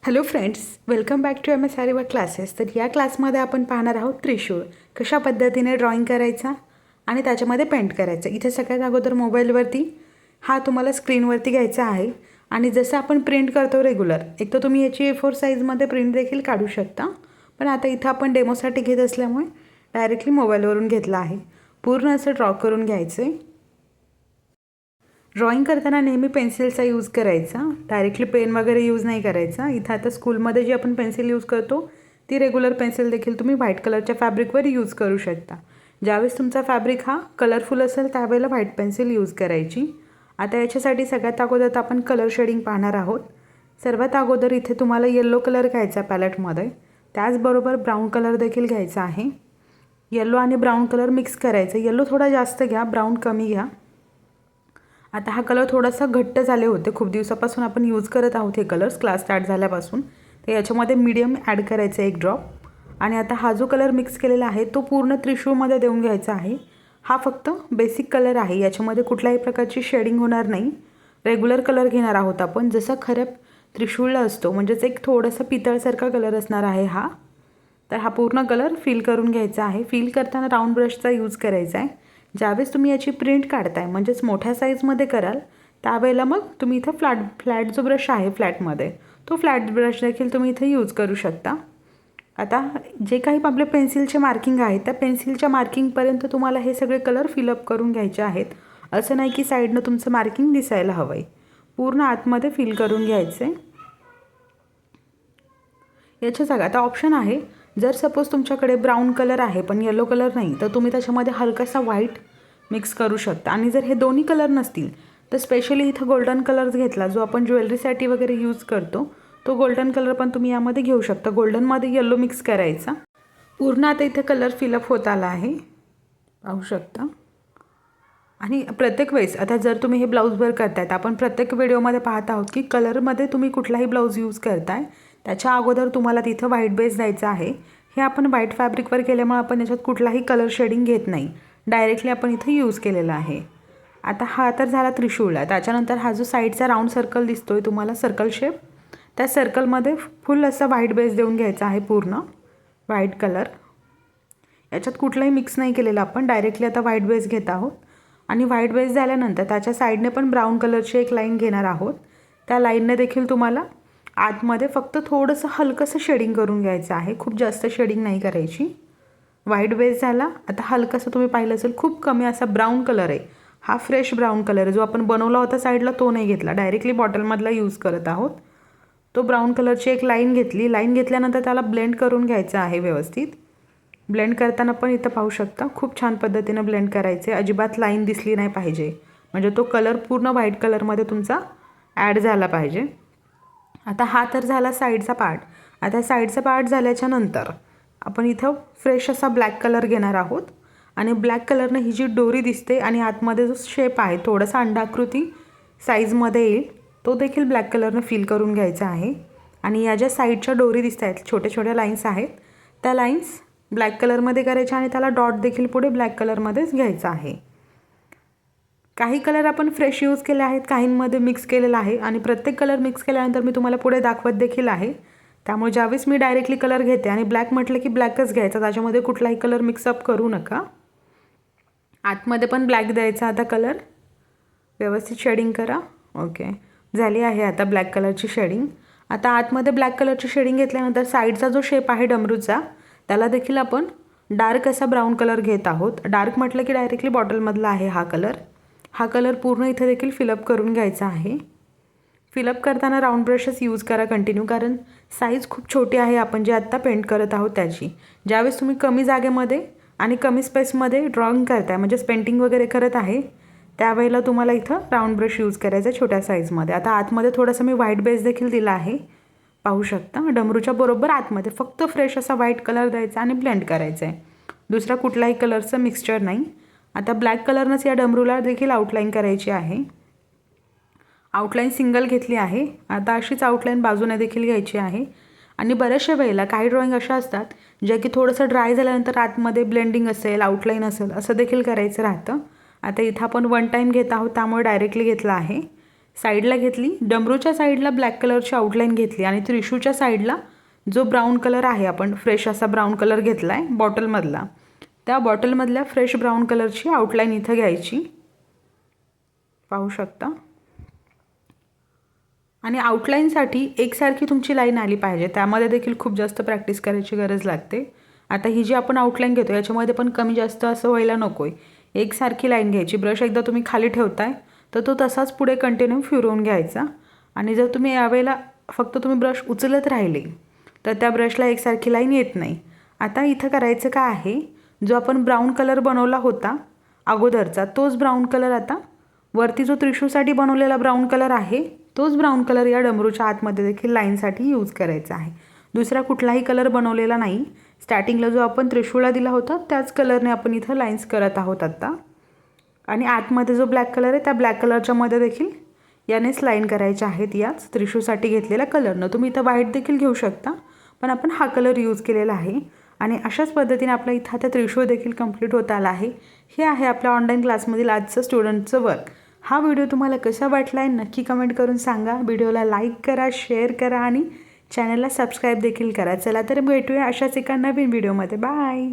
Hello friends, welcome back to MS Aryavart classes. तर या क्लासमध्ये आपण पाहणार आहोत त्रिशूळ कशा पद्धतीने ड्रॉइंग करायचा आणि त्याच्यामध्ये पेंट करायचं. इथे सगळ्यात अगोदर मोबाईलवरती हा तुम्हाला स्क्रीनवरती घ्यायचा आहे आणि जसं आपण प्रिंट करतो रेग्युलर, एक तर तुम्ही याची A4 साईजमध्ये प्रिंट देखील काढू शकता, पण आता इथं आपण डेमोसाठी घेत असल्यामुळे डायरेक्टली मोबाईलवरून घेतला आहे. पूर्ण असं ड्रॉ करून घ्यायचं आहे. ड्रॉइंग करताना नेहमी पेन्सिलचा यूज करायचा, डायरेक्टली पेन वगैरे यूज नाही करायचा. इथं आता स्कूलमध्ये जी आपण पेन्सिल यूज करतो ती रेग्युलर पेन्सिल देखील तुम्ही व्हाईट कलरच्या फॅब्रिकवर यूज करू शकता. ज्यावेळेस तुमचा फॅब्रिक हा कलरफुल असेल त्यावेळेला व्हाईट पेन्सिल यूज करायची. आता याच्यासाठी सगळ्यात अगोदर तर आपण कलर शेडिंग पाहणार आहोत. सर्वात अगोदर इथे तुम्हाला येलो कलर घ्यायचा पॅलेटमध्ये, त्याचबरोबर ब्राऊन कलर देखील घ्यायचा आहे. येलो आणि ब्राऊन कलर मिक्स करायचं. येलो थोडा जास्त घ्या, ब्राऊन कमी घ्या. आता हा कलर थोडासा घट्ट झाले होते, खूप दिवसापासून आपण यूज करत आहोत हे कलर्स क्लास स्टार्ट झाल्यापासून. तर याच्यामध्ये मीडियम ॲड करायचं एक ड्रॉप. आणि आता हा जो कलर मिक्स केलेला आहे तो पूर्ण त्रिशूळमध्ये देऊन घ्यायचा आहे. हा फक्त बेसिक कलर आहे, याच्यामध्ये कुठल्याही प्रकारची शेडिंग होणार नाही. रेग्युलर कलर घेणार आहोत आपण, जसं खऱ्या त्रिशूळला असतो, म्हणजेच एक थोडासा पितळसारखा कलर असणार आहे हा. तर हा पूर्ण कलर फिल करून घ्यायचा आहे. फिल करताना राऊंड ब्रशचा यूज करायचा आहे. ज्यावेळेस तुम्ही याची प्रिंट काढताय, म्हणजेच मोठ्या साईजमध्ये कराल, त्यावेळेला मग तुम्ही इथं फ्लॅट जो ब्रश आहे फ्लॅटमध्ये, तो फ्लॅट ब्रश देखील तुम्ही इथे यूज करू शकता. आता जे काही आपले पेन्सिलचे मार्किंग आहे, त्या पेन्सिलच्या मार्किंगपर्यंत तुम्हाला हे सगळे कलर फिलअप करून घ्यायचे आहेत. असं नाही की साईडनं तुमचं मार्किंग दिसायला हवं आहे, पूर्ण आतमध्ये फिल करून घ्यायचं आहे. याच्या जागा आता ऑप्शन आहे, जर सपोज तुमच्याकडे ब्राऊन कलर आहे पण येलो कलर नाही, तर तुम्ही त्याच्यामध्ये हलकासा व्हाईट मिक्स करू शकता. आणि जर हे दोन्ही कलर नसतील तर स्पेशली इथं गोल्डन कलर घेतला, जो आपण ज्वेलरीसाठी वगैरे यूज करतो, तो गोल्डन कलर पण तुम्ही यामध्ये घेऊ शकता. गोल्डनमध्ये येलो मिक्स करायचा. पूर्ण आता इथे कलर फिलअप होत आला आहे, पाहू शकता. आणि प्रत्येक वेळेस आता जर तुम्ही हे ब्लाऊजवर करतायत, आपण प्रत्येक व्हिडिओमध्ये पाहत आहोत की कलरमध्ये तुम्ही कुठलाही ब्लाऊज यूज करताय त्याच्या अगोदर तुम्हाला तिथं व्हाईट बेस द्यायचा आहे. हे आपण व्हाईट फॅब्रिकवर केल्यामुळे आपण याच्यात कुठलाही कलर शेडिंग घेत नाही, डायरेक्टली आपण इथं यूज केलेला आहे. आता हा तर झाला त्रिशूळला. त्याच्यानंतर हा जो साईडचा राऊंड सर्कल दिसतोय तुम्हाला, सर्कल शेप, त्या सर्कलमध्ये फुल असा व्हाईट बेस देऊन घ्यायचा आहे, पूर्ण व्हाईट कलर. याच्यात कुठलाही मिक्स नाही केलेला आपण, डायरेक्टली आता व्हाईट बेस घेत आहोत. आणि व्हाईट बेस झाल्यानंतर त्याच्या साईडने पण ब्राऊन कलरची एक लाईन घेणार आहोत. त्या लाईनने देखील तुम्हाला आतमध्ये फक्त थोडंसं हलकंसं शेडिंग करून घ्यायचं आहे, खूप जास्त शेडिंग नाही करायची. व्हाईट बेस झाला. आता हलकंसं तुम्ही पाहिलं असेल खूप कमी असा ब्राऊन कलर आहे, हा फ्रेश ब्राऊन कलर आहे. जो आपण बनवला होता साईडला तो नाही घेतला, डायरेक्टली बॉटलमधला यूज करत आहोत. तो ब्राऊन कलरची एक लाईन घेतली. लाईन घेतल्यानंतर त्याला ब्लेंड करून घ्यायचं आहे व्यवस्थित. ब्लेंड करताना पण इथं पाहू शकता, खूप छान पद्धतीनं ब्लेंड करायचे, अजिबात लाईन दिसली नाही पाहिजे, म्हणजे तो कलर पूर्ण व्हाईट कलरमध्ये तुमचा ॲड झाला पाहिजे. आता हा तर झाला साईडचा पार्ट. आता साईडचा पार्ट झाल्याच्या नंतर आपण इथं फ्रेश असा ब्लॅक कलर घेणार आहोत. आणि ब्लॅक कलरनं ही जी डोरी दिसते आणि आतमध्ये जो शेप आहे थोडासा अंडाकृती साईजमध्ये येईल, तो देखील ब्लॅक कलरनं फिल करून घ्यायचा आहे. आणि या ज्या साईडच्या डोरी दिसत आहेत, छोट्या छोट्या लाईन्स आहेत, त्या लाईन्स ब्लॅक कलरमध्ये करायच्या आणि त्याला डॉट देखील पुढे ब्लॅक कलरमध्येच घ्यायचा आहे. काही कलर आपण फ्रेश यूज केले आहेत, काहींमध्ये मिक्स केलेला आहे. आणि प्रत्येक कलर मिक्स केल्यानंतर मी तुम्हाला पुढे दाखवत देखील आहे. त्यामुळे ज्यावेळेस मी डायरेक्टली कलर घेते आणि ब्लॅक म्हटलं की ब्लॅकच घ्यायचा, त्याच्यामध्ये कुठलाही कलर मिक्सअप करू नका. आतमध्ये पण ब्लॅक द्यायचा. आता कलर व्यवस्थित शेडिंग करा. ओके, झाली आहे आता ब्लॅक कलरची शेडिंग. आता आतमध्ये ब्लॅक कलरची शेडिंग घेतल्यानंतर साईडचा जो शेप आहे डमरूचा, त्याला देखील आपण डार्क असा ब्राऊन कलर घेत आहोत. डार्क म्हटलं की डायरेक्टली बॉटलमधला आहे हा कलर. हा कलर पूर्ण इथे देखील फिलअप करून घ्यायचा आहे. फिलअप करताना राऊंड ब्रशच यूज करा कंटिन्यू, कारण साईज खूप छोटी आहे आपण जे आत्ता पेंट करत आहोत त्याची. ज्यावेळेस तुम्ही कमी जागेमध्ये आणि कमी स्पेसमध्ये ड्रॉइंग करताय, म्हणजेच पेंटिंग वगैरे करत आहे, त्यावेळेला तुम्हाला इथं राऊंड ब्रश यूज करायचा आहे छोट्या साईजमध्ये. आता आतमध्ये थोडासा मी व्हाईट बेस देखील दिला आहे, पाहू शकता. डमरूच्या बरोबर आतमध्ये फक्त फ्रेश असा व्हाईट कलर द्यायचा आणि ब्लेंड करायचा आहे, दुसरा कुठलाही कलरचं मिक्सचर नाही. आता ब्लॅक कलरनंच या डमरूला देखील आउटलाईन करायची आहे. आउटलाईन सिंगल घेतली आहे. आता अशीच आउटलाईन बाजूने देखील घ्यायची आहे. आणि बऱ्याचशा वेळेला काही ड्रॉइंग अशा असतात ज्या की थोडंसं ड्राय झाल्यानंतर आतमध्ये ब्लेंडिंग असेल, आउटलाईन असेल, असं देखील करायचं राहतं. आता इथं आपण वन टाईम घेत आहोत त्यामुळे डायरेक्टली घेतला आहे. साईडला घेतली, डमरूच्या साईडला ब्लॅक कलरची आउटलाईन घेतली आणि त्रिशूच्या साईडला जो ब्राऊन कलर आहे, आपण फ्रेश असा ब्राऊन कलर घेतला आहे बॉटलमधला, त्या बॉटलमधल्या फ्रेश ब्राऊन कलरची आउटलाईन इथं घ्यायची, पाहू शकता. आणि आउटलाईनसाठी एकसारखी तुमची लाईन आली पाहिजे, त्यामध्ये देखील खूप जास्त प्रॅक्टिस करायची गरज लागते. आता ही जी आपण आउटलाईन घेतो याच्यामध्ये पण कमी जास्त असं व्हायला नको आहे, एकसारखी लाईन घ्यायची. ब्रश एकदा तुम्ही खाली ठेवताय तर तो तसाच पुढे कंटिन्यू फिरवून घ्यायचा. आणि जर तुम्ही यावेळेला फक्त तुम्ही ब्रश उचलत राहिले तर त्या ब्रशला एकसारखी लाईन येत नाही. आता इथं करायचं काय आहे, जो आपण ब्राऊन कलर बनवला होता अगोदरचा तोच ब्राऊन कलर आता वरती जो त्रिशूसाठी बनवलेला ब्राऊन कलर आहे तोच ब्राऊन कलर या डमरूच्या आतमध्ये देखील लाईनसाठी यूज करायचा आहे. दुसरा कुठलाही कलर बनवलेला नाही. स्टार्टिंगला जो आपण त्रिशूळला दिला होता त्याच कलरने आपण इथं लाईन्स करत आहोत आता. आणि आतमध्ये जो ब्लॅक कलर आहे त्या ब्लॅक कलरच्या मध्ये देखील यानेच लाईन करायच्या आहेत, याच त्रिशूसाठी घेतलेल्या कलरनं. तुम्ही इथं व्हाईट देखील घेऊ शकता, पण आपण हा कलर यूज केलेला आहे. आणि अशाच पद्धतीने आपला इथं आता त्रिशूळ देखील कंप्लीट होत आला आहे. हे आहे आपल्या ऑनलाईन क्लासमधील आजचं स्टुडंटचं वर्क. हा व्हिडिओ तुम्हाला कसा वाटला आहे नक्की कमेंट करून सांगा. व्हिडिओला लाईक करा, शेअर करा आणि चॅनलला सबस्क्राईब देखील करा. चला तर भेटूया अशाच एका नवीन व्हिडिओमध्ये. बाय.